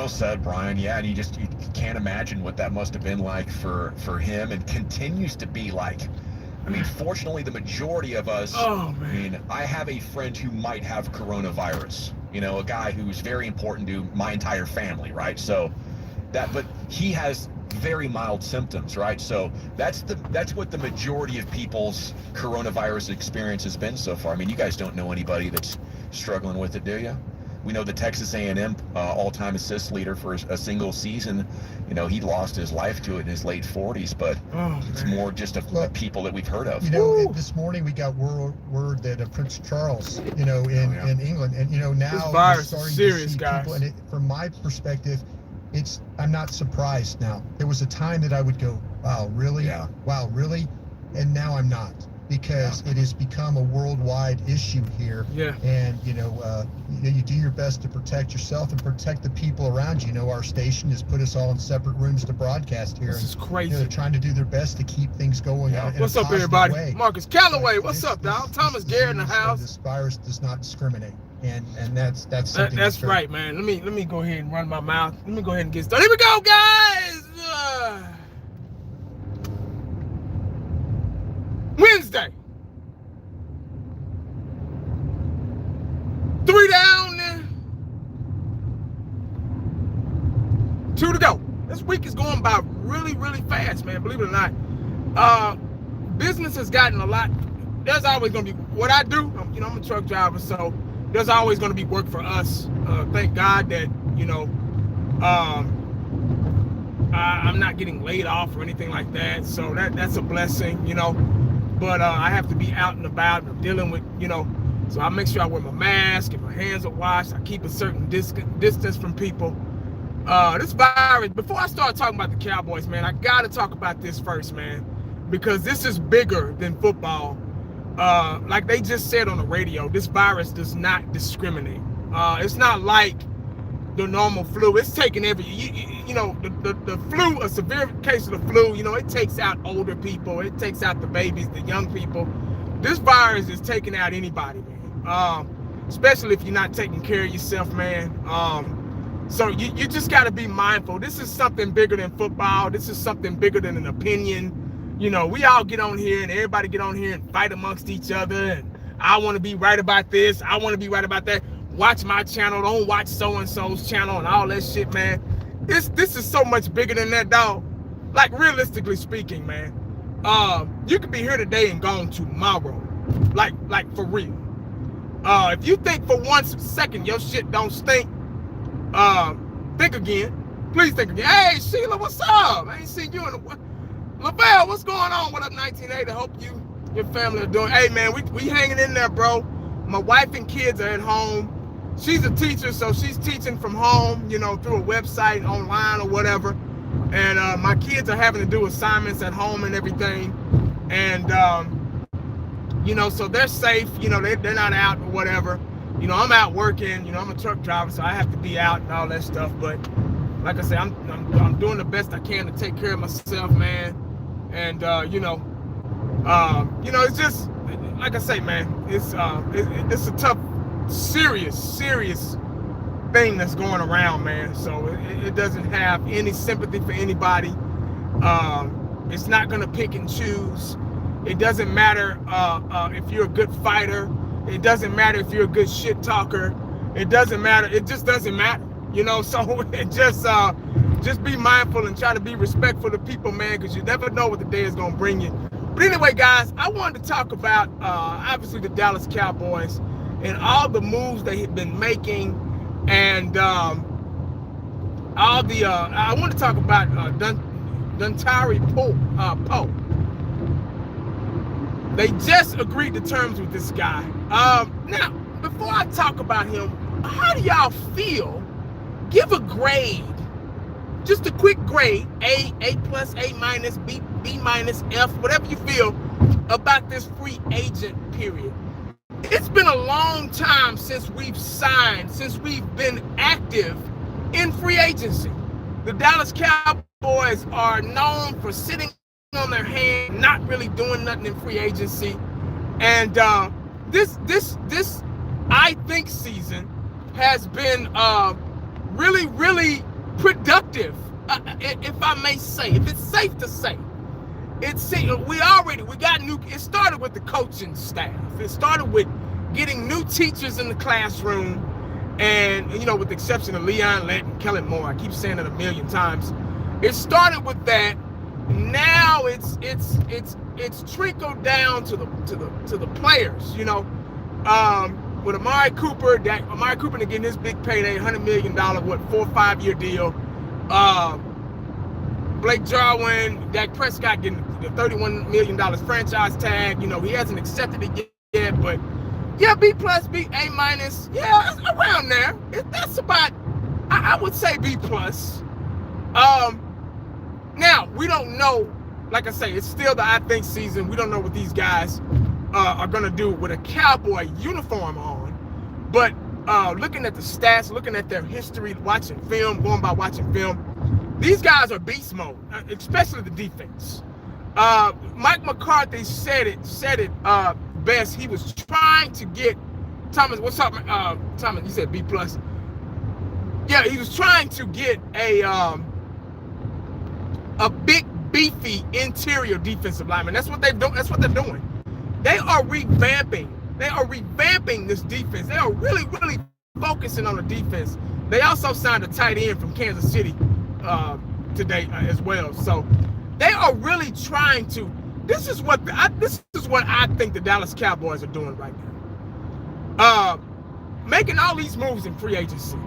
Well said, Brian. Yeah, and you can't imagine what that must have been like for him, and continues to be like. I mean, fortunately, the majority of us. Oh, man. I mean, I have a friend who might have coronavirus. A guy who's very important to my entire family, right? So but he has very mild symptoms, right? So that's what the majority of people's coronavirus experience has been so far. I mean, you guys don't know anybody that's struggling with it, do you? We know the Texas A&M all-time assist leader for a single season. He lost his life to it in his late 40s, but it's more just of people that we've heard of. This morning we got word that Prince Charles, in England, and now this virus we're starting is serious, to see guys. people, and from my perspective, I'm not surprised now. There was a time that I would go, wow, really? Yeah. Wow, really? And now I'm not, because it has become a worldwide issue here. Yeah. And, you do your best to protect yourself and protect the people around you. Our station has put us all in separate rooms to broadcast here. This is crazy. They're trying to do their best to keep things going. Yeah. What's up, everybody? Way. Marcus Calloway, what's up, dog? Thomas Garrett in the house. This virus does not discriminate. And that's something that's right, man. Let me go ahead and run my mouth. Let me go ahead and get started. Here we go, guys. Wednesday. 3 down, 2 to go. This week is going by really, really fast, man. Believe it or not. Business has gotten a lot. There's always gonna be what I do. I'm a truck driver, so there's always going to be work for us. Thank God that, I'm not getting laid off or anything like that. So that's a blessing, But I have to be out and about dealing with, so I make sure I wear my mask and my hands are washed. I keep a certain distance from people. This virus, before I start talking about the Cowboys, man, I got to talk about this first, man, because this is bigger than football. Like they just said on the radio, this virus does not discriminate. It's not like the normal flu. It's taking the flu, a severe case of the flu, it takes out older people. It takes out the babies, the young people. This virus is taking out anybody, man. Especially if you're not taking care of yourself, man. So you just got to be mindful. This is something bigger than football. This is something bigger than an opinion. We all get on here and everybody get on here and fight amongst each other. And I want to be right about this. I want to be right about that. Watch my channel. Don't watch so-and-so's channel and all that shit, man. This is so much bigger than that, dog. Like, realistically speaking, man. You could be here today and gone tomorrow. Like for real. If you think for 1 second your shit don't stink, think again. Please think again. Hey, Sheila, what's up? I ain't seen you in a... LaBelle, what's going on? What up, 1980? Hope you, your family are doing. Hey, man, we hanging in there, bro. My wife and kids are at home. She's a teacher, so she's teaching from home, through a website, online or whatever. And my kids are having to do assignments at home and everything. And, so they're safe. They're not out or whatever. I'm out working. I'm a truck driver, so I have to be out and all that stuff. But like I said, I'm doing the best I can to take care of myself, man. And it's just like I say, man. It's a tough, serious thing that's going around, man. So it doesn't have any sympathy for anybody. It's not gonna pick and choose. It doesn't matter if you're a good fighter. It doesn't matter if you're a good shit talker. It doesn't matter. It just doesn't matter. So it just be mindful and try to be respectful to people, man, because you never know what the day is going to bring you. But anyway, guys, I wanted to talk about, obviously, the Dallas Cowboys and all the moves they have been making, and I want to talk about Dontari Poe. They just agreed to terms with this guy. Now, before I talk about him, how do y'all feel? Give a grade, just a quick grade, A+, A-, B-, F, whatever you feel about this free agent period. It's been a long time since we've been active in free agency. The Dallas Cowboys are known for sitting on their hands, not really doing nothing in free agency. And this I think season has been really productive, if I may say, if it's safe to say. It started with the coaching staff. It started with getting new teachers in the classroom, and with the exception of Leon Lett and Kellen Moore, I keep saying it a million times. It started with that. Now it's trickled down to the players. With Amari Cooper getting his big payday, $100 million, 4 or 5 year deal. Blake Jarwin, Dak Prescott getting the $31 million franchise tag. He hasn't accepted it yet, but yeah, B+, B, A-, yeah, it's around there. That's about, I would say B+. Now, we don't know, like I say, it's still the I think season. We don't know what these guys are going to do with a Cowboy uniform on, but looking at the stats, looking at their history, going by watching film, these guys are beast mode, especially the defense. Mike McCarthy said it best. He was trying to get Thomas. What's up, Thomas? You said B+. Yeah, he was trying to get a big, beefy interior defensive lineman. That's what they're doing. They are revamping. This defense. They are really, really focusing on the defense. They also signed a tight end from Kansas City today as well. So they are really trying to. This is what I think the Dallas Cowboys are doing right now. Making all these moves in free agency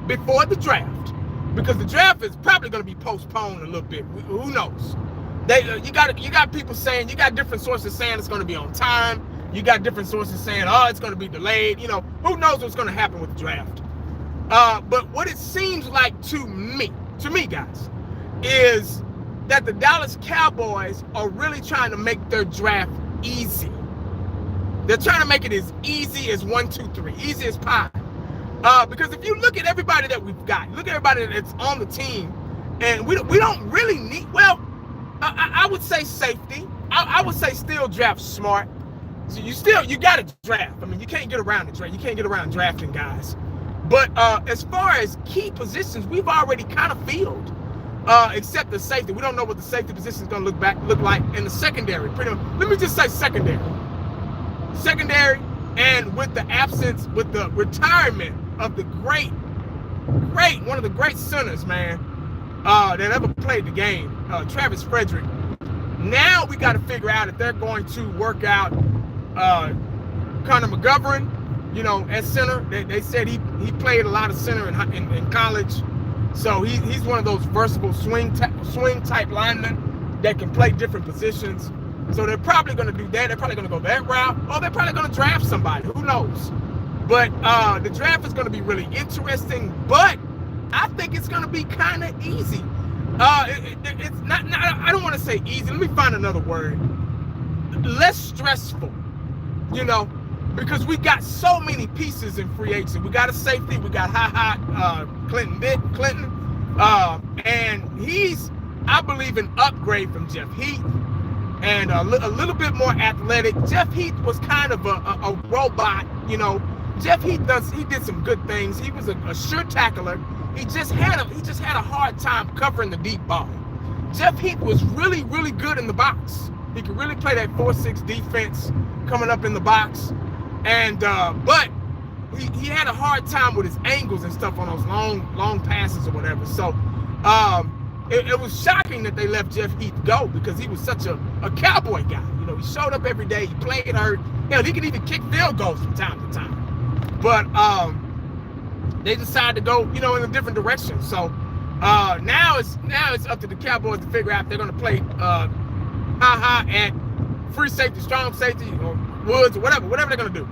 before the draft, because the draft is probably going to be postponed a little bit. Who knows? You got people saying, you got different sources saying it's going to be on time. You got different sources saying, it's going to be delayed. Who knows what's going to happen with the draft? But what it seems like to me, guys, is that the Dallas Cowboys are really trying to make their draft easy. They're trying to make it as easy as 1, 2, 3, easy as pie. Because if you look at everybody that we've got, look at everybody that's on the team, and we don't really need, I would say safety. I would say still draft smart. So you got to draft. I mean, you can't get around the draft. You can't get around drafting guys. But as far as key positions, we've already kind of filled, except the safety. We don't know what the safety position is going to look like in the secondary. Pretty much, let me just say secondary, and with the retirement of the one of the great centers, man, that ever played the game, Travis Frederick. Now we got to figure out if they're going to work out Connor McGovern, at center. They said he played a lot of center in college, so he's one of those versatile swing type linemen that can play different positions. So they're probably going to do that. They're probably going to go that route, or they're probably going to draft somebody. Who knows? But the draft is going to be really interesting. But I think it's going to be kind of easy. It's not. I don't want to say easy. Let me find another word. Less stressful. Because we got so many pieces in free agency. We got a safety. We got Clinton, and he's, I believe, an upgrade from Jeff Heath, and a little bit more athletic. Jeff Heath was kind of a robot. Jeff Heath did some good things. He was a sure tackler. He just had a hard time covering the deep ball. Jeff Heath was really, really good in the box. He could really play that 4-6 defense coming up in the box. And but he had a hard time with his angles and stuff on those long passes or whatever. So it was shocking that they let Jeff Heath go, because he was such a Cowboy guy. He showed up every day. He played hurt. Hell, he could even kick field goals from time to time. But they decided to go, in a different direction. So now it's up to the Cowboys to figure out if they're going to play at free safety, strong safety, or Woods, or whatever they're going to do.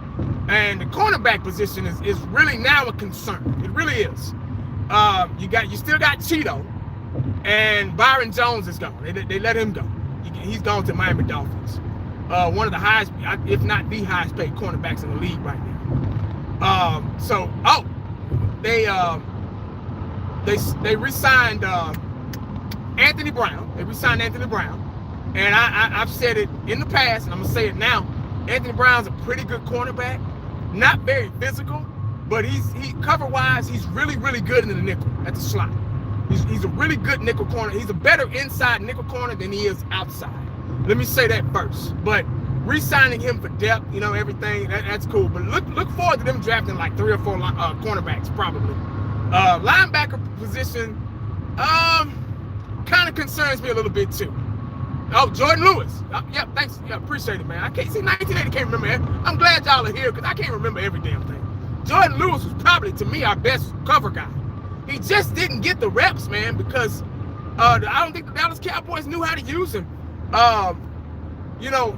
And the cornerback position is really now a concern. It really is. You still got Cheeto, and Byron Jones is gone. They let him go. He's gone to Miami Dolphins. One of the highest, if not the highest paid cornerbacks in the league right now. They re-signed Anthony Brown. They re-signed Anthony Brown. And I've said it in the past, and I'm going to say it now. Anthony Brown's a pretty good cornerback. Not very physical, but he cover-wise, he's really, really good in the nickel at the slot. He's a really good nickel corner. He's a better inside nickel corner than he is outside. Let me say that first. But re-signing him for depth, everything, that's cool. But look forward to them drafting like 3 or 4 cornerbacks probably. Linebacker position kind of concerns me a little bit too. Oh, Jordan Lewis. Yep, thanks. Yeah, appreciate it, man. I can't see 1980. Can't remember it. I'm glad y'all are here because I can't remember every damn thing. Jordan Lewis was probably, to me, our best cover guy. He just didn't get the reps, man, because I don't think the Dallas Cowboys knew how to use him.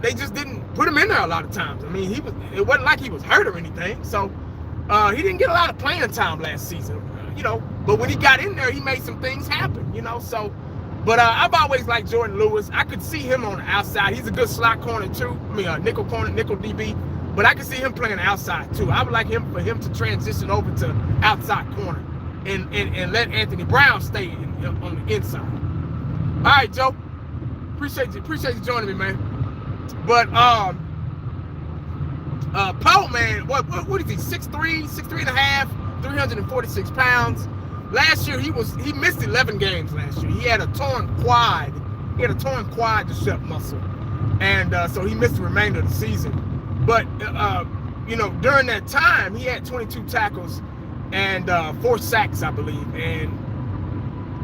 They just didn't put him in there a lot of times. I mean, it wasn't like he was hurt or anything. So he didn't get a lot of playing time last season, But when he got in there, he made some things happen, So, but I've always liked Jordan Lewis. I could see him on the outside. He's a good slot corner too. I mean, nickel corner, nickel DB. But I can see him playing outside too. I would like for him to transition over to outside corner and let Anthony Brown stay on the inside. All right, Joe. Appreciate you joining me, man. But Poe, man, what is he? 6'3", 6'3 and a half, 346 pounds. Last year he missed 11 games last year. He had a torn quad. He had a torn quadricep muscle, and so he missed the remainder of the season. But during that time he had 22 tackles and 4 sacks, I believe, and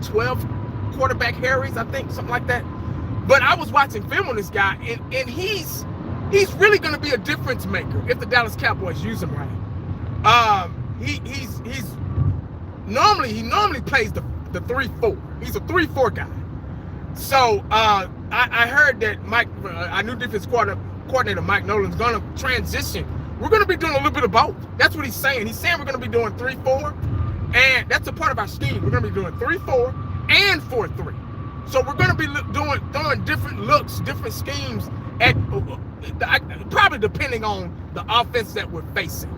12 quarterback hurries, I think, something like that. But I was watching film on this guy, and he's really going to be a difference maker if the Dallas Cowboys use him right. He normally plays the 3-4. He's a 3-4 guy. So I heard that our new defense coordinator Mike Nolan's going to transition. We're going to be doing a little bit of both. That's what he's saying. He's saying we're going to be doing 3-4, and that's a part of our scheme. We're going to be doing 3-4 and 4-3. So we're going to be throwing different looks, different schemes at probably depending on the offense that we're facing.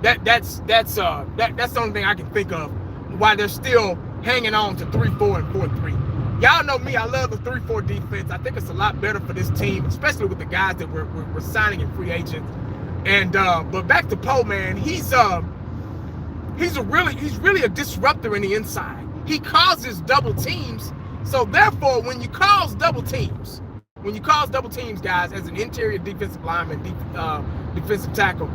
That's the only thing I can think of why they're still hanging on to 3-4 and 4-3. Y'all know me, I love the 3-4 defense. I think it's a lot better for this team, especially with the guys that we're signing in free agents. And but back to Poe, man, he's really a disruptor in the inside. He causes double teams. So therefore, when you cause double teams, guys, as an interior defensive lineman, defensive tackle,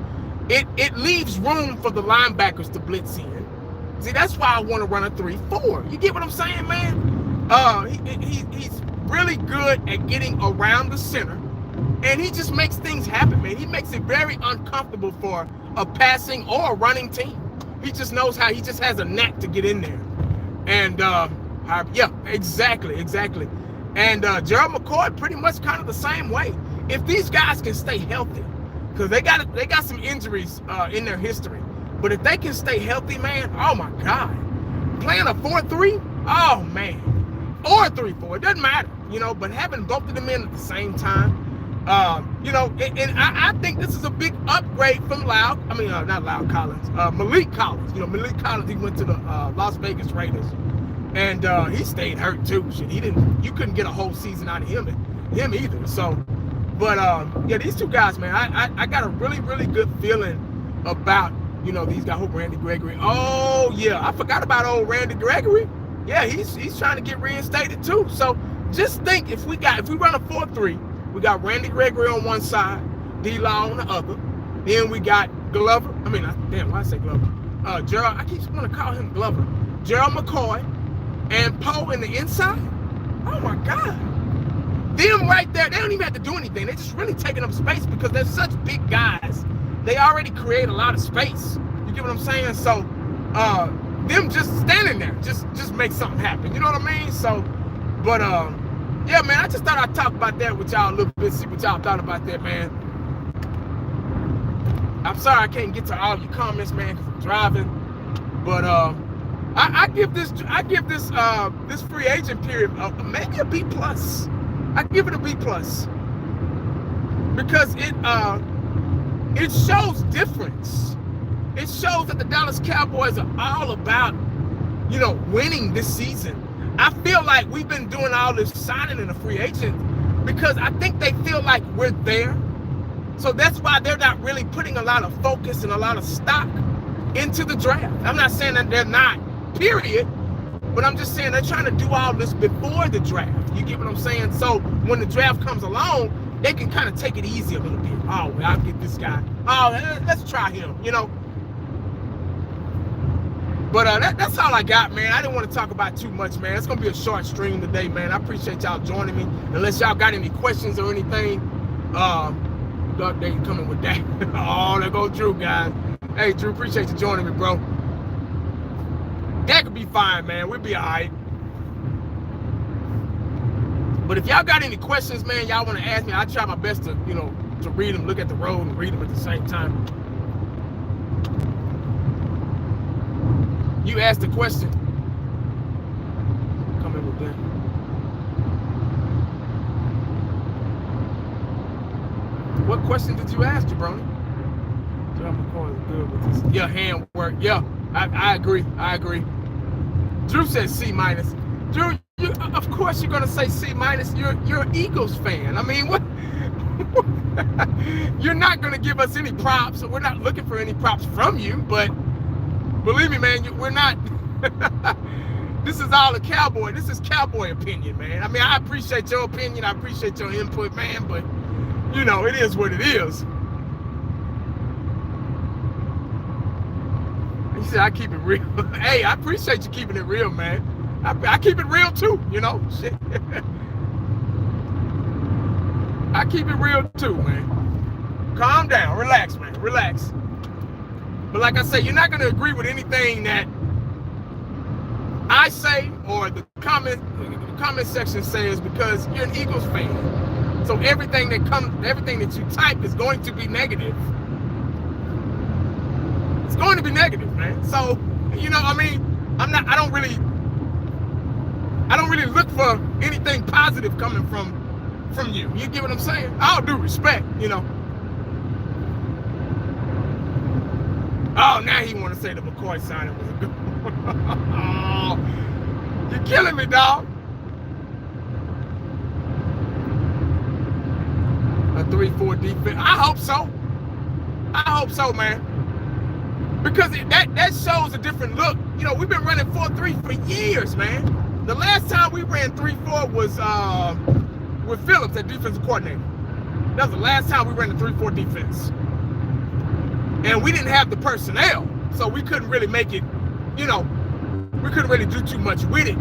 it leaves room for the linebackers to blitz in. See, that's why I want to run a 3-4. You get what I'm saying, man? He's really good at getting around the center, and he just makes things happen, man. He makes it very uncomfortable for a passing or a running team. He just knows how. He just has a knack to get in there, and yeah, exactly. And Gerald McCoy pretty much kind of the same way. If these guys can stay healthy, because they got some injuries in their history, but if they can stay healthy, man, oh my God, playing a 4-3, oh man, or a 3-4, it doesn't matter, But having both of them in at the same time, and I think this is a big upgrade from Malik Collins. Malik Collins, he went to the Las Vegas Raiders. And he stayed hurt too. Shit, you couldn't get a whole season out of him either. So, but yeah, these two guys, man, I got a really, really good feeling about these guys. Randy Gregory. Oh yeah, I forgot about old Randy Gregory. Yeah, he's trying to get reinstated too. So just think if we run a 4-3, we got Randy Gregory on one side, D-Law on the other. Then we got Glover. Why I say Glover? Gerald. I keep want to call him Glover. Gerald McCoy. And Poe in the inside, oh my God. Them right there, they don't even have to do anything. They're just really taking up space because they're such big guys. They already create a lot of space. You get what I'm saying? So them just standing there just make something happen. You know what I mean? So, but yeah, man, I just thought I'd talk about that with y'all a little bit, see what y'all thought about that, man. I'm sorry I can't get to all your comments, man, because I'm driving. But I give this free agent period maybe a B+. I give it a B+ because it shows difference. It shows that the Dallas Cowboys are all about winning this season. I feel like we've been doing all this signing in a free agent because I think they feel like we're there. So that's why they're not really putting a lot of focus and a lot of stock into the draft. I'm not saying that they're not, period, But I'm just saying they're trying to do all this before the draft. You get what I'm saying? So when the draft comes along, they can kind of take it easy a little bit. Oh, well, I'll get this guy. Oh, let's try him, you know. But that's all I got, man. I didn't want to talk about too much, man. It's going to be a short stream today, man. I appreciate y'all joining me. Unless y'all got any questions or anything, they coming with that. Oh, there go Drew, guys. Hey, Drew, appreciate you joining me, bro. That could be fine, man. We'll be all right. But if y'all got any questions, man, y'all want to ask me, I try my best to, you know, to read them, look at the road, and read them at the same time. You asked the question. Come in with that. What question did you ask, Jabroni? Good with this. Yeah, hand work. Yeah, I agree. I agree. Drew says C-. Drew, of course you're gonna say C-. You're an Eagles fan. I mean, what? You're not gonna give us any props, so we're not looking for any props from you. But believe me, man, we're not. This is all a Cowboy. This is Cowboy opinion, man. I mean, I appreciate your opinion. I appreciate your input, man. But you know, it is what it is. He said, I keep it real. Hey, I appreciate you keeping it real, man. I keep it real too, you know. Shit. I keep it real too, man. Calm down, relax, man, relax. But like I say, you're not gonna agree with anything that I say or the comment section says because you're an Eagles fan. So everything that you type is going to be negative. It's going to be negative, man. So, you know, I mean, I don't really look for anything positive coming from you. You get what I'm saying? All due respect, you know. Oh, now he want to say the McCoy signing was a good one. Oh, you're killing me, dog. A 3-4 defense. I hope so. I hope so, man. Because that shows a different look. You know, we've been running 4-3 for years, man. The last time we ran 3-4 was with Phillips, that defensive coordinator. That was the last time we ran the 3-4 defense. And we didn't have the personnel, so we couldn't really make it, you know, we couldn't really do too much with it.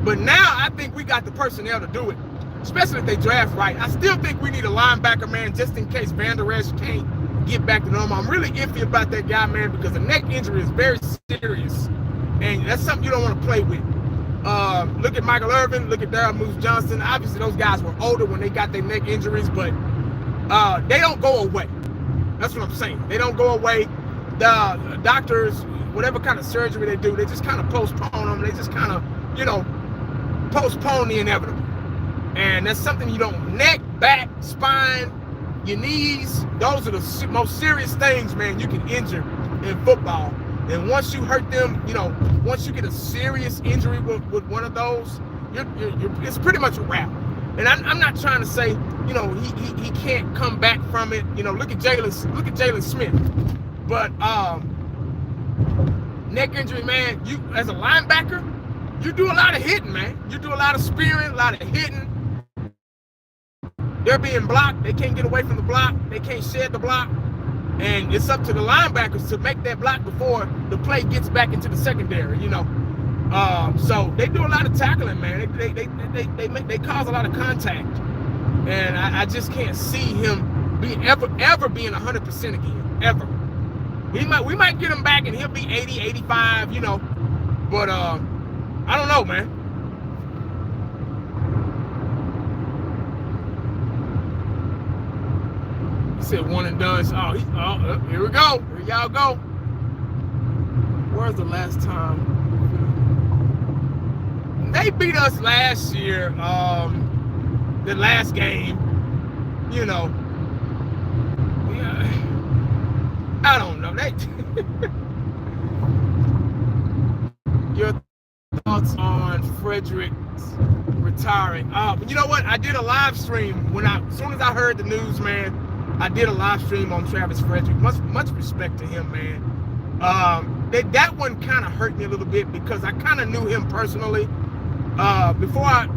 But now I think we got the personnel to do it, especially if they draft right. I still think we need a linebacker, man, just in case Van Der Esch can't get back to normal. I'm really iffy about that guy, man, because the neck injury is very serious, and that's something you don't want to play with. Look at Michael Irvin, look at Darryl Moose Johnson. Obviously, those guys were older when they got their neck injuries, but they don't go away. That's what I'm saying. They don't go away. The doctors, whatever kind of surgery they do, they just kind of postpone them. They just kind of, you know, postpone the inevitable. And that's something you don't. Neck, back, spine, your knees, those are the most serious things, man, you can injure in football. And once you hurt them, you know, once you get a serious injury with one of those, it's pretty much a wrap. And I'm not trying to say, you know, he can't come back from it. You know, look at Jalen Smith. But neck injury, man, you as a linebacker, you do a lot of hitting, man. You do a lot of spearing, a lot of hitting. They're being blocked. They can't get away from the block. They can't shed the block. And it's up to the linebackers to make that block before the play gets back into the secondary, you know. So they do a lot of tackling, man. They cause a lot of contact. And I just can't see him ever being 100% again, ever. We might get him back and he'll be 80, 85, you know. But I don't know, man. He said one and done. Oh, here we go. Here y'all go. Where's the last time? They beat us last year, the last game, you know. Yeah, I don't know. Your thoughts on Frederick retiring? But you know what? I did a live stream as soon as I heard the news, man. I did a live stream on Travis Frederick. Much respect to him, man. that one kind of hurt me a little bit because I kind of knew him personally. Before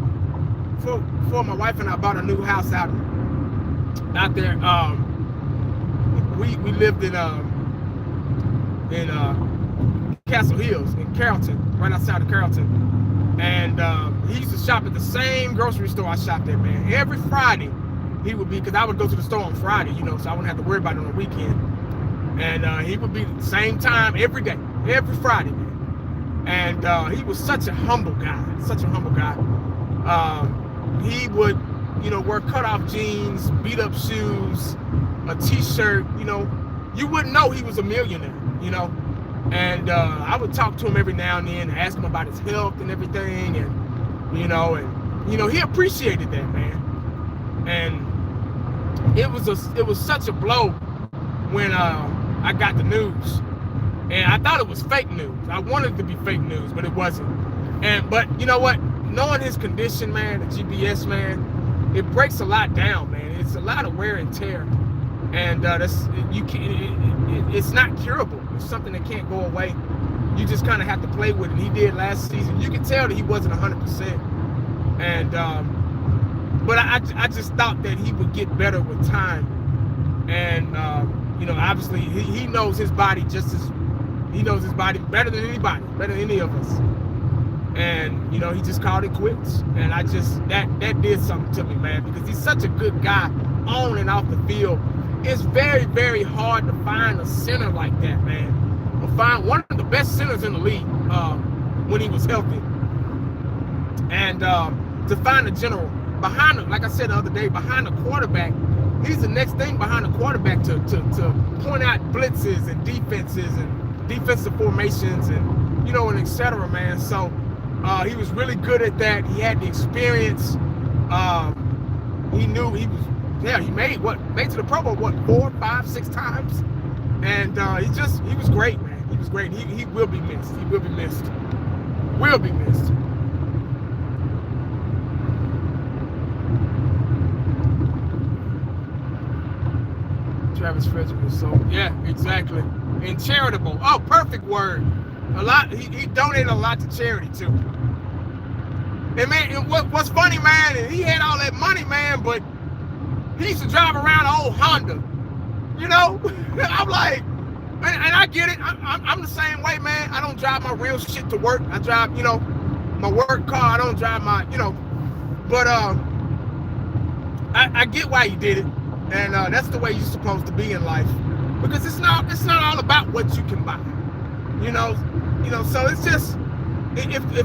my wife and I bought a new house out there, we lived in Castle Hills in Carrollton, right outside of Carrollton, and he used to shop at the same grocery store I shopped at, man. Every Friday he would be, because I would go to the store on Friday, you know, so I wouldn't have to worry about it on the weekend. And he would be the same time every day, every Friday, man. And he was such a humble guy, he would, you know, wear cutoff jeans, beat up shoes, a t-shirt, you know. You wouldn't know he was a millionaire, you know. And I would talk to him every now and then, ask him about his health and everything, and you know, he appreciated that, man. And it was such a blow when I got the news, and I thought it was fake news. I wanted it to be fake news, but it wasn't. But you know what? Knowing his condition, man, the GBS, man, it breaks a lot down, man. It's a lot of wear and tear, and it's not curable. It's something that can't go away. You just kind of have to play with it. He did last season. You can tell that he wasn't 100%, and but I just thought that he would get better with time, and you know, obviously he knows his body better than anybody, better than any of us. And you know, he just called it quits, and I just that did something to me, man, because he's such a good guy on and off the field. It's very, very hard to find a center like that, man. Or find one of the best centers in the league when he was healthy, and to find a general behind him, like I said the other day, behind the quarterback. He's the next thing behind the quarterback to point out blitzes and defenses and defensive formations and, you know, and et cetera, man. So he was really good at that. He had the experience. He knew he was, he made to the Pro Bowl, 4, 5, 6 times. And he was great, man. He was great. He will be missed. He will be missed. Will be missed. Travis Frederick was so, yeah, exactly. And charitable. Oh, perfect word. A lot. He donated a lot to charity too. And man, what's funny, man, and he had all that money, man, but he used to drive around an old Honda. You know, I'm like, and I get it. I'm the same way, man. I don't drive my real shit to work. I drive, you know, my work car. I don't drive my, you know, but I get why he did it. And that's the way you're supposed to be in life, because it's not all about what you can buy, you know. So it's just if the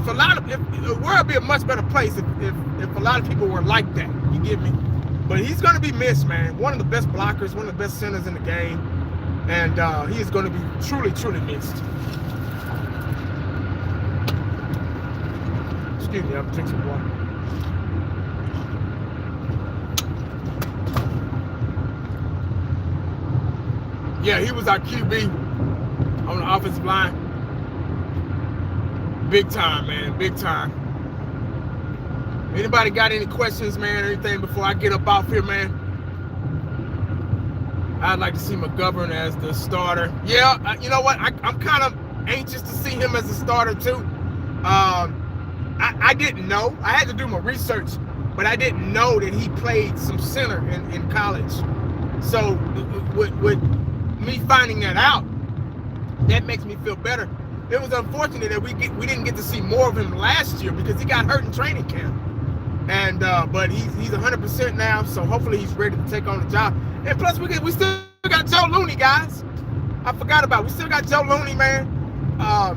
world would be a much better place if a lot of people were like that. You get me? But he's gonna be missed, man. One of the best blockers, one of the best centers in the game, and he is going to be truly, truly missed. Excuse me, I'm drinking some water. Yeah, he was our QB on the offensive line. Big time, man, big time. Anybody got any questions, man, or anything before I get up off here, man? I'd like to see McGovern as the starter. Yeah, you know what? I'm kind of anxious to see him as a starter, too. I didn't know. I had to do my research, but I didn't know that he played some center in college. So with me finding that out, that makes me feel better. It was unfortunate that we didn't get to see more of him last year because he got hurt in training camp. And but he's 100% now, so hopefully he's ready to take on the job. And plus we still got Joe Looney, guys. I forgot about it. We still got Joe Looney, man. I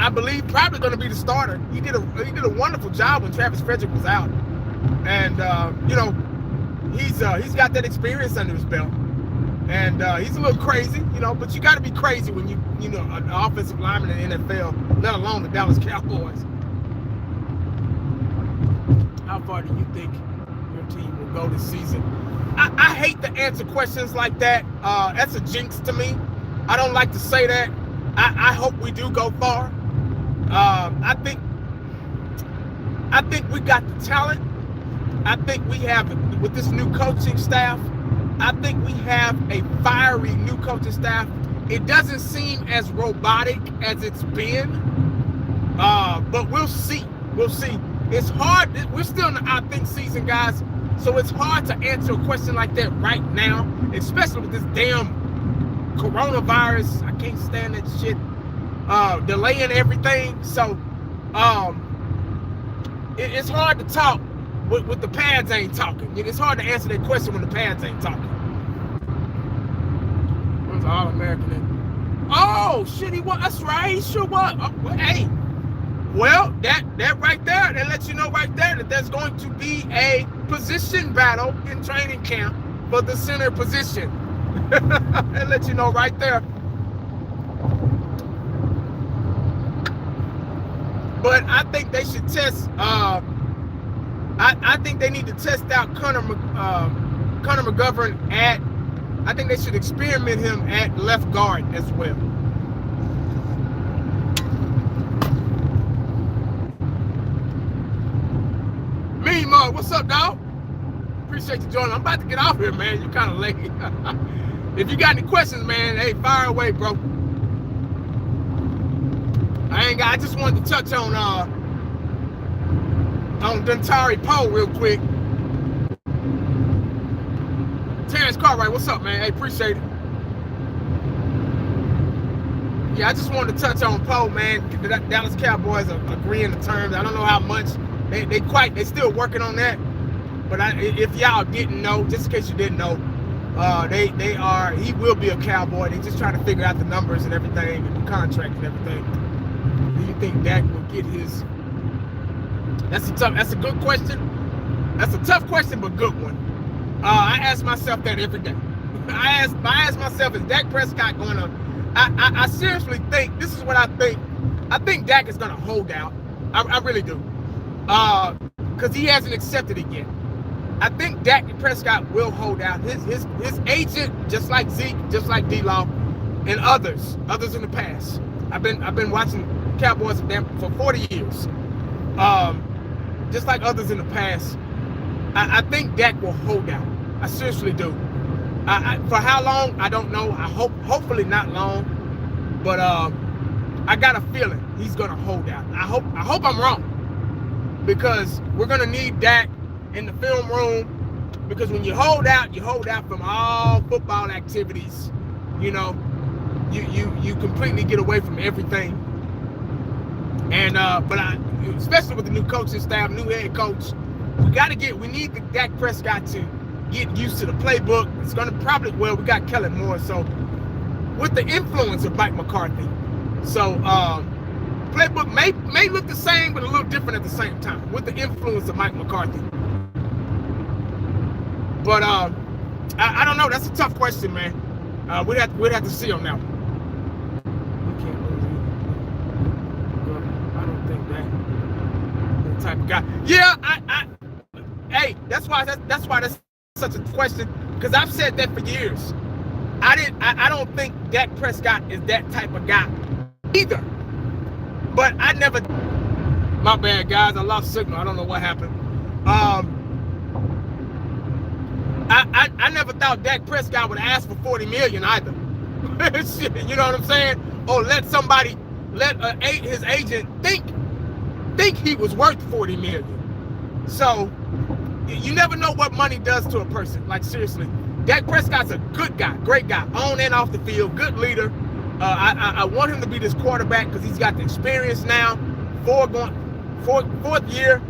believe probably going to be the starter. He did a wonderful job when Travis Frederick was out, and you know, he's got that experience under his belt. And he's a little crazy, you know, but you got to be crazy when you know, an offensive lineman in the NFL, let alone the Dallas Cowboys. How far do you think your team will go this season? I hate to answer questions like that. That's a jinx to me. I don't like to say that. I hope we do go far. I think we got the talent. I think we have, with this new coaching staff, I think we have a fiery new coaching staff It doesn't seem as robotic as it's been, but we'll see. We'll see. It's hard. We're still in the I think season, guys. So it's hard to answer a question like that right now, especially with this damn coronavirus. I can't stand that shit. Delaying everything. So it's hard to talk with the pads ain't talking. It's hard to answer that question when the pads ain't talking. Where's the All-American? Oh shit, he was. That's right. He sure was. Hey. Well, that right there, that lets you know right there that there's going to be a position battle in training camp for the center position. That lets you know right there. But I think they should test. I think they need to test out Connor McGovern at. I think they should experiment him at left guard as well. What's up, dog? Appreciate you joining. I'm about to get off here, man. You're kind of late. If you got any questions, man, hey, fire away, bro. I just wanted to touch on Dontari Poe real quick. Terrence Cartwright, what's up, man? Hey, appreciate it. Yeah, I just wanted to touch on Poe, man. The Dallas Cowboys are agreeing to terms. I don't know how much. They still working on that. But if y'all didn't know, just in case you didn't know, he will be a Cowboy. They just trying to figure out the numbers and everything, and the contract and everything. Do you think Dak will get his? That's a good question. That's a tough question, but good one. I ask myself that every day. I ask myself, is Dak Prescott gonna? I seriously think this is what I think. I think Dak is gonna hold out. I really do. Because he hasn't accepted it yet. I think Dak Prescott will hold out. His agent, just like Zeke, just like D-Law, and others in the past. I've been watching Cowboys for 40 years. Just like others in the past. I think Dak will hold out. I seriously do. For how long, I don't know. Hopefully not long. But I got a feeling he's gonna hold out. I hope I'm wrong. Because we're gonna need Dak in the film room. Because when you hold out from all football activities. You know, you completely get away from everything. And but especially with the new coaching staff, new head coach, we need the Dak Prescott to get used to the playbook. It's gonna we got Kellen Moore, so with the influence of Mike McCarthy. So playbook may look the same, but a little different at the same time with the influence of Mike McCarthy. But I don't know. That's a tough question, man. We'd have to see on that one. We can't lose. I don't think that type of guy. Yeah, hey, that's why that's such a question, because I've said that for years. I don't think Dak Prescott is that type of guy either. But I never. My bad, guys. I lost signal. I don't know what happened. I never thought Dak Prescott would ask for $40 million either. Shit, you know what I'm saying? Or let his agent think he was worth $40 million. So you never know what money does to a person. Like, seriously, Dak Prescott's a good guy, great guy, on and off the field, good leader. I want him to be this quarterback because he's got the experience now, fourth year.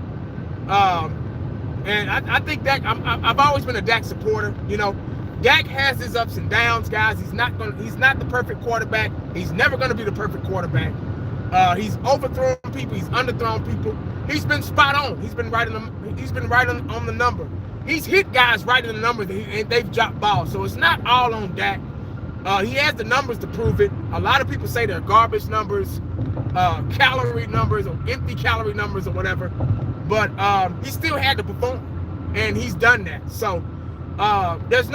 And I think Dak. I've always been a Dak supporter. You know, Dak has his ups and downs, guys. He's not the perfect quarterback. He's never gonna be the perfect quarterback. He's overthrown people. He's underthrown people. He's been spot on. He's been right on the number. He's hit guys right in the number, and they've dropped balls. So it's not all on Dak. He has the numbers to prove it. A lot of people say they're garbage numbers, calorie numbers, or empty calorie numbers, or whatever. But he still had to perform, and he's done that. So there's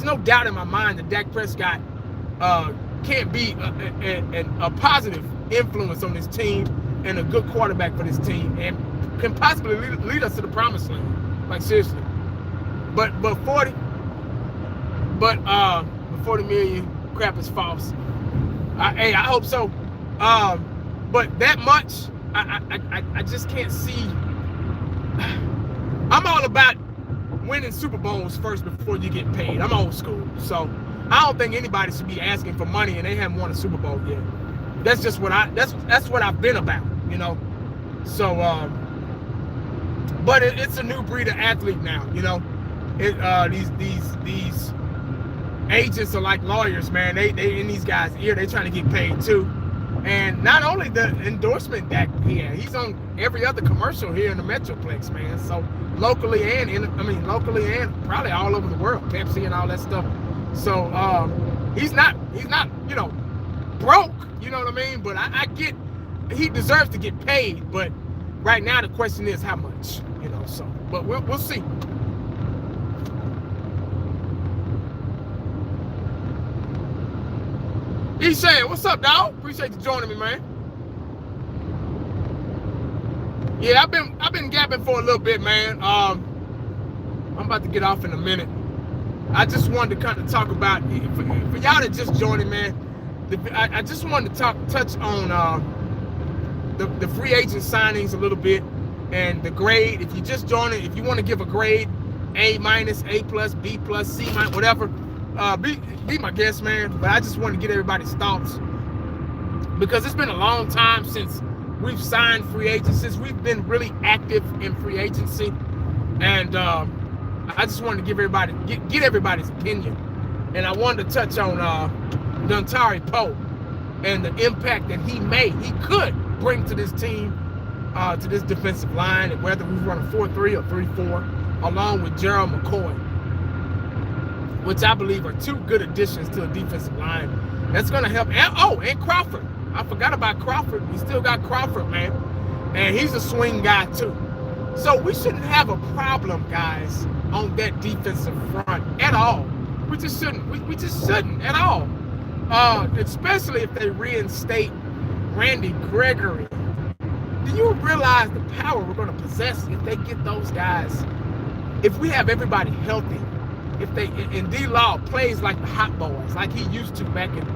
no doubt in my mind that Dak Prescott can't be a positive influence on this team and a good quarterback for this team, and can possibly lead us to the promised land. Like, seriously. But 40 million crap is false. Hey, I hope so. But that much, I just can't see. I'm all about winning Super Bowls first before you get paid. I'm old school, so I don't think anybody should be asking for money and they haven't won a Super Bowl yet. That's just what that's what I've been about, you know. So, but it's a new breed of athlete now, you know. These agents are like lawyers, man. They in these guys' ear. They trying to get paid too. And not only the endorsement that he's on every other commercial here in the Metroplex, man. So locally and locally and probably all over the world, Pepsi and all that stuff. So he's not, you know, broke, you know what I mean? But I get, he deserves to get paid. But right now the question is how much, you know. So, but we'll see. He's saying, what's up, dog? Appreciate you joining me, man. Yeah, I've been gabbing for a little bit, man. I'm about to get off in a minute. I just wanted to kind of talk about, for y'all that just joining, man, I just wanted to touch on the free agent signings a little bit and the grade. If you just joining, if you want to give a grade, A-, A+, B+, C-, whatever, be my guest, man. But I just want to get everybody's thoughts because it's been a long time since we've signed free agents, since we've been really active in free agency, and I just wanted to give everybody get everybody's opinion. And I wanted to touch on Dontari Poe and the impact that he could bring to this team, to this defensive line, and whether we run a 4-3 or 3-4, along with Gerald McCoy, which I believe are two good additions to a defensive line. That's going to help. And Crawford. I forgot about Crawford. We still got Crawford, man. And he's a swing guy, too. So we shouldn't have a problem, guys, on that defensive front at all. We just shouldn't. We just shouldn't at all. Especially if they reinstate Randy Gregory. Do you realize the power we're going to possess if they get those guys? If we have everybody healthy, if they, and D-Law plays like the hot boys, like he used to back in,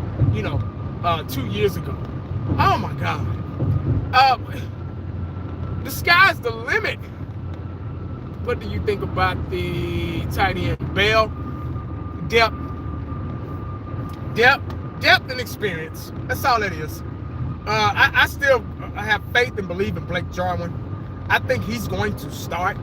2 years ago. Oh my God. The sky's the limit. What do you think about the tight end? Bell, depth and experience. That's all it is. I still have faith and believe in Blake Jarwin. I think he's going to start.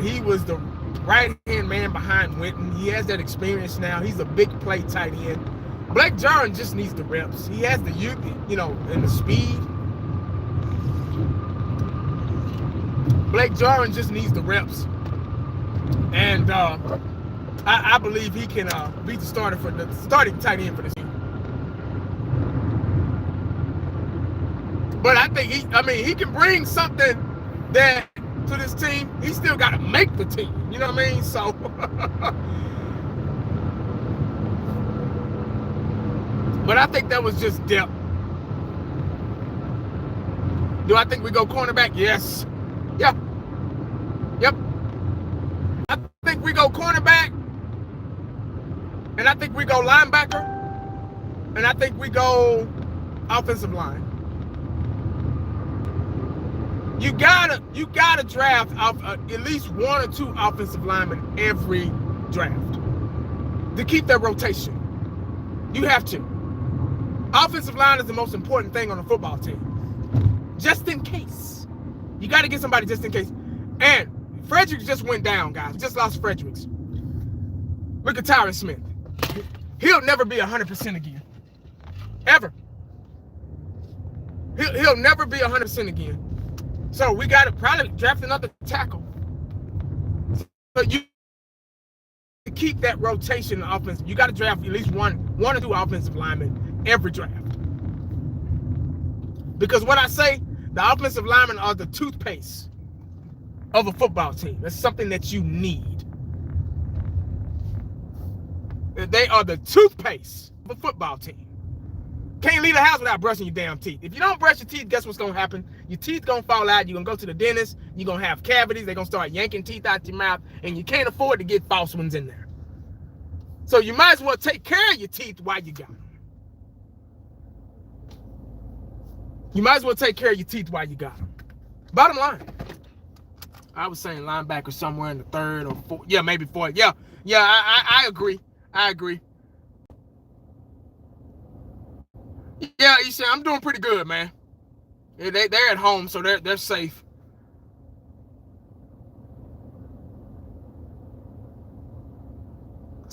He was the right-hand man behind Witten. He has that experience now. He's a big play tight end. Blake Jarwin just needs the reps. He has the youth, and the speed. Blake Jarwin just needs the reps. And I believe he can be the starting tight end for this team. But I think he can bring something that to this team. He still got to make the team. You know what I mean? So, but I think that was just depth. Do I think we go cornerback? Yes. Yeah. Yep. I think we go cornerback, and I think we go linebacker, and I think we go offensive line. You gotta draft at least one or two offensive linemen every draft to keep that rotation. You have to. Offensive line is the most important thing on a football team. Just in case. You got to get somebody just in case. And Fredericks just went down, guys. Just lost Fredericks. Look at Tyron Smith. He'll never be 100% again. Ever. He'll never be 100% again. So we got to probably draft another tackle. But you keep that rotation in offense. You got to draft at least one or two offensive linemen every draft. Because what I say, the offensive linemen are the toothpaste of a football team. That's something that you need. They are the toothpaste of a football team. Can't leave the house without brushing your damn teeth. If you don't brush your teeth, guess what's going to happen? Your teeth going to fall out. You're going to go to the dentist. You're going to have cavities. They're going to start yanking teeth out your mouth. And you can't afford to get false ones in there. So you might as well take care of your teeth while you got them. You might as well take care of your teeth while you got them. Bottom line. I was saying linebacker somewhere in the third or fourth. Yeah, maybe fourth. Yeah, I agree. I agree. Yeah, you said I'm doing pretty good, man. They're at home, so they're safe.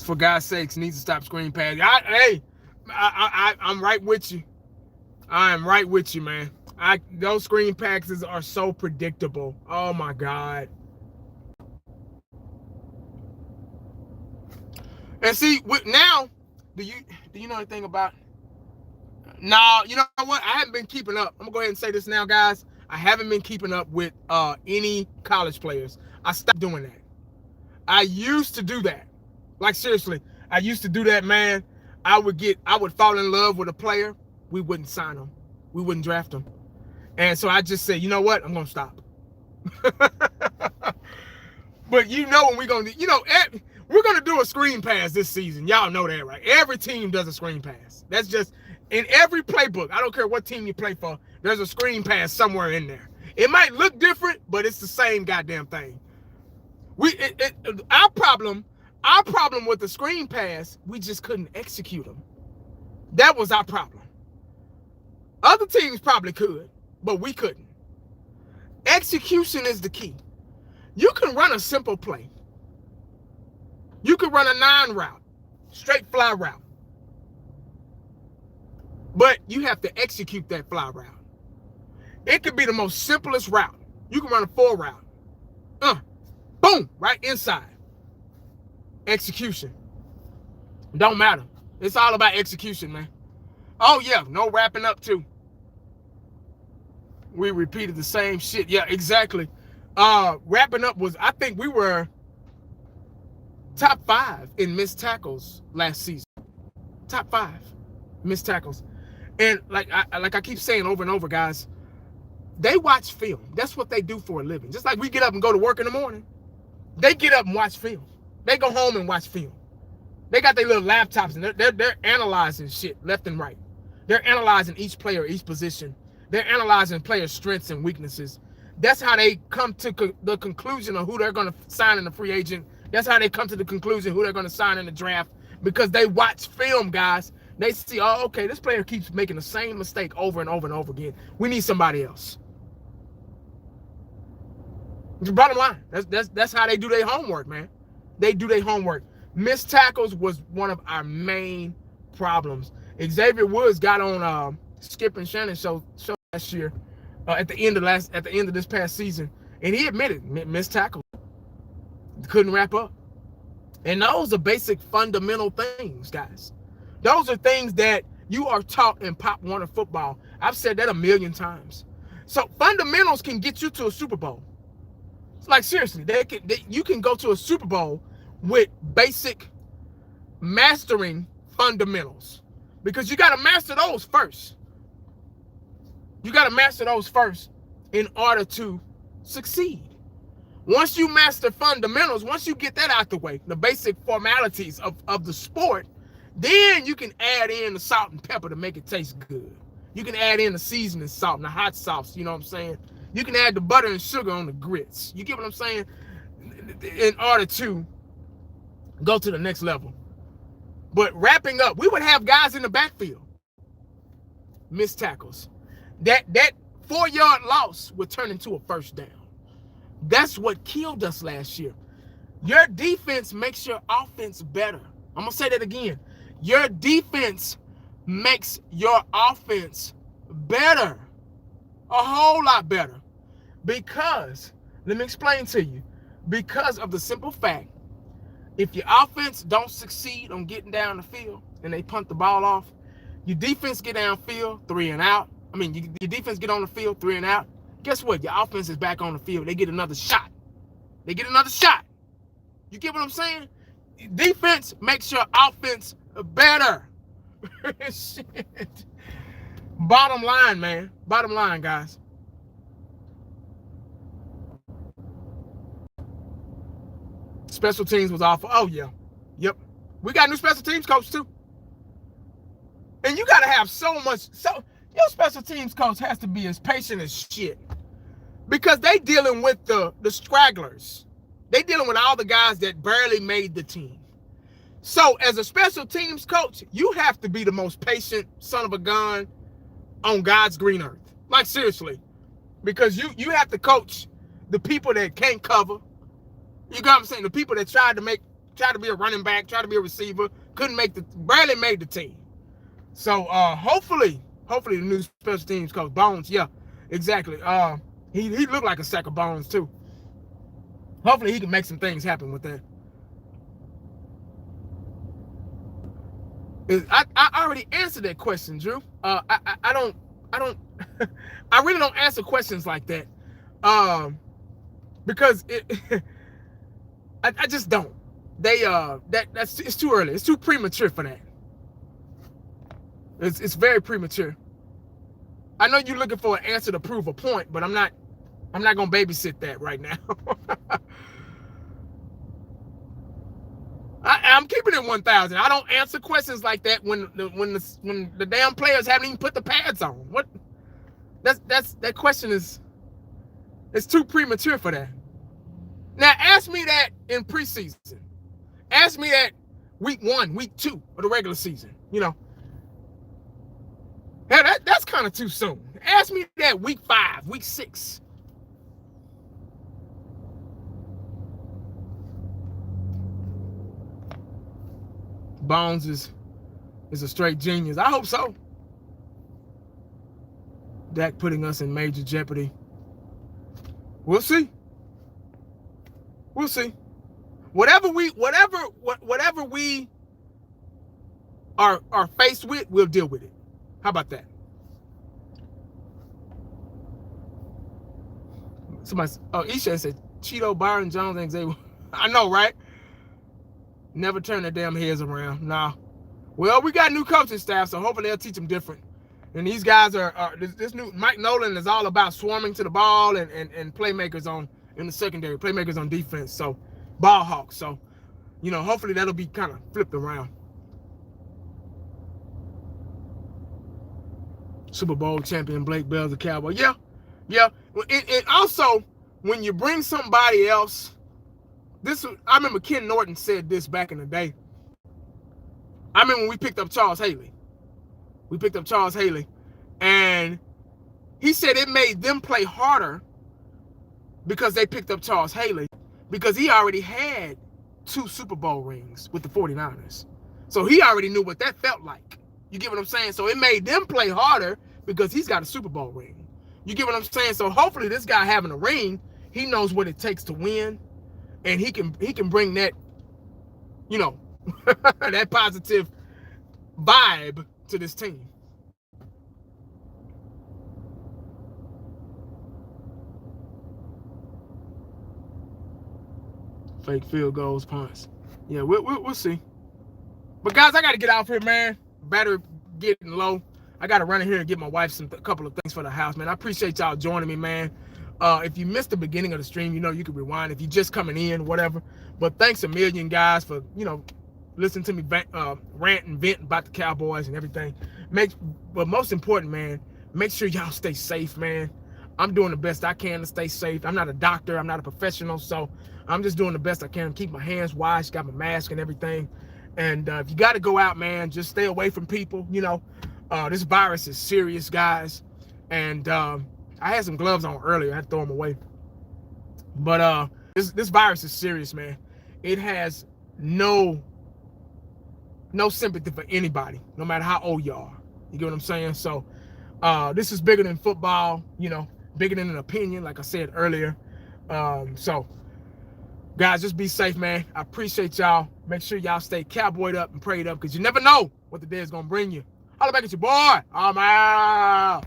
For God's sakes, needs to stop screen pass. I'm right with you. I am right with you, man. Those screen passes are so predictable. Oh my God. And see, now, do you know anything about? No, you know what? I haven't been keeping up. I'm gonna go ahead and say this now, guys. I haven't been keeping up with any college players. I stopped doing that. I used to do that. Like seriously, I used to do that, man. I would fall in love with a player. We wouldn't sign him. We wouldn't draft him. And so I just said, you know what? I'm gonna stop. But you know when we're gonna do a screen pass this season. Y'all know that, right? Every team does a screen pass. That's just in every playbook. I don't care what team you play for. There's a screen pass somewhere in there. It might look different, but it's the same goddamn thing. Our problem with the screen pass, we just couldn't execute them. That was our problem. Other teams probably could, but we couldn't. Execution is the key. You can run a simple play. You can run a 9 route, straight fly route. But you have to execute that fly route. It could be the most simplest route. You can run a 4 route. Boom, right inside. Execution. Don't matter. It's all about execution, man. Oh, yeah, no wrapping up, too. We repeated the same shit. Yeah, exactly. Wrapping up was, I think we were top 5 in missed tackles last season. Top 5 missed tackles. And like I keep saying over and over, guys, they watch film. That's what they do for a living. Just like we get up and go to work in the morning, they get up and watch film. They go home and watch film. They got their little laptops and they're analyzing shit left and right. They're analyzing each player, each position. They're analyzing players' strengths and weaknesses. That's how they come to the conclusion of who they're going to sign in the free agent. That's how they come to the conclusion who they're going to sign in the draft, because they watch film, guys. They see, oh, okay, this player keeps making the same mistake over and over and over again. We need somebody else. Bottom line, that's how they do their homework, man. They do their homework. Missed tackles was one of our main problems. Xavier Woods got on Skip and Shannon show last year, at the end of this past season, and he admitted missed tackles. Couldn't wrap up. And those are basic fundamental things, guys. Those are things that you are taught in Pop Warner football. I've said that a million times. So fundamentals can get you to a Super Bowl. It's like seriously, you can go to a Super Bowl with basic mastering fundamentals, because you got to master those first. You got to master those first in order to succeed. Once you master fundamentals, once you get that out the way, the basic formalities of the sport, then you can add in the salt and pepper to make it taste good. You can add in the seasoning salt and the hot sauce, you know what I'm saying? You can add the butter and sugar on the grits. You get what I'm saying? In order to go to the next level. But wrapping up, we would have guys in the backfield. Missed tackles. That 4-yard loss would turn into a first down. That's what killed us last year. Your defense makes your offense better. I'm going to say that again. Your defense makes your offense better. A whole lot better. Because, let me explain to you, because of the simple fact, if your offense don't succeed on getting down the field and they punt the ball off, your defense get downfield, 3 and out. I mean, your defense get on the field, 3 and out. Guess what? Your offense is back on the field. They get another shot. They get another shot. You get what I'm saying? Defense makes your offense better. Shit. Bottom line, man. Bottom line, guys. Special teams was awful. Oh, yeah. Yep. We got a new special teams coach, too. And you got to have so much. So your special teams coach has to be as patient as shit, because they dealing with the stragglers. They dealing with all the guys that barely made the team. So as a special teams coach, you have to be the most patient son of a gun on God's green earth. Like, seriously. Because you have to coach the people that can't cover. You got what I'm saying? The people that tried to be a running back, tried to be a receiver, barely made the team. So hopefully the new special teams coach, Bones, yeah, exactly. He looked like a sack of bones too. Hopefully he can make some things happen with that. I already answered that question, Drew. I don't I really don't answer questions like that. Because I just don't. It's too early. It's too premature for that. It's very premature. I know you're looking for an answer to prove a point, but I'm not gonna babysit that right now. I'm keeping it 1,000. I don't answer questions like that when the damn players haven't even put the pads on. What? That question it's too premature for that. Now ask me that in preseason. Ask me that week 1, week 2 of the regular season. You know. Now that's kind of too soon. Ask me that week 5, week 6. Bones is a straight genius. I hope so. Dak putting us in major jeopardy. We'll see. We'll see. Whatever we are faced with, we'll deal with it. How about that? Isha said Cheeto, Byron Jones, and Xavier. I know, right? Never turn their damn heads around. Nah. Well, we got new coaching staff, so hopefully they'll teach them different. And these guys this new Mike Nolan is all about swarming to the ball and playmakers in the secondary, playmakers on defense. So ball hawks. So, hopefully that'll be kind of flipped around. Super Bowl champion Blake Bell's a Cowboy. Yeah. And also, when you bring somebody else, I remember Ken Norton said this back in the day. I remember when we picked up Charles Haley. And he said it made them play harder because they picked up Charles Haley, because he already had 2 Super Bowl rings with the 49ers. So he already knew what that felt like. You get what I'm saying? So it made them play harder because he's got a Super Bowl ring. You get what I'm saying? So hopefully this guy having a ring, he knows what it takes to win, and he can bring that, that positive vibe to this team. Fake field goals, punts. Yeah, we'll see. But guys, I got to get out here, man. Battery getting low. I got to run in here and get my wife a couple of things for the house, man. I appreciate y'all joining me, man. If you missed the beginning of the stream, you can rewind. If you're just coming in, whatever. But thanks a million, guys, for, listening to me rant and vent about the Cowboys and everything. But most important, man, make sure y'all stay safe, man. I'm doing the best I can to stay safe. I'm not a doctor. I'm not a professional. So I'm just doing the best I can to keep my hands washed, got my mask and everything. And if you got to go out, man, just stay away from people. This virus is serious, guys. And I had some gloves on earlier. I had to throw them away. But this virus is serious, man. It has no sympathy for anybody, no matter how old you are. You get what I'm saying? So this is bigger than football, bigger than an opinion, like I said earlier. So guys, just be safe, man. I appreciate y'all. Make sure y'all stay cowboyed up and prayed up, because you never know what the day is going to bring you. Holla back at your boy. I'm out.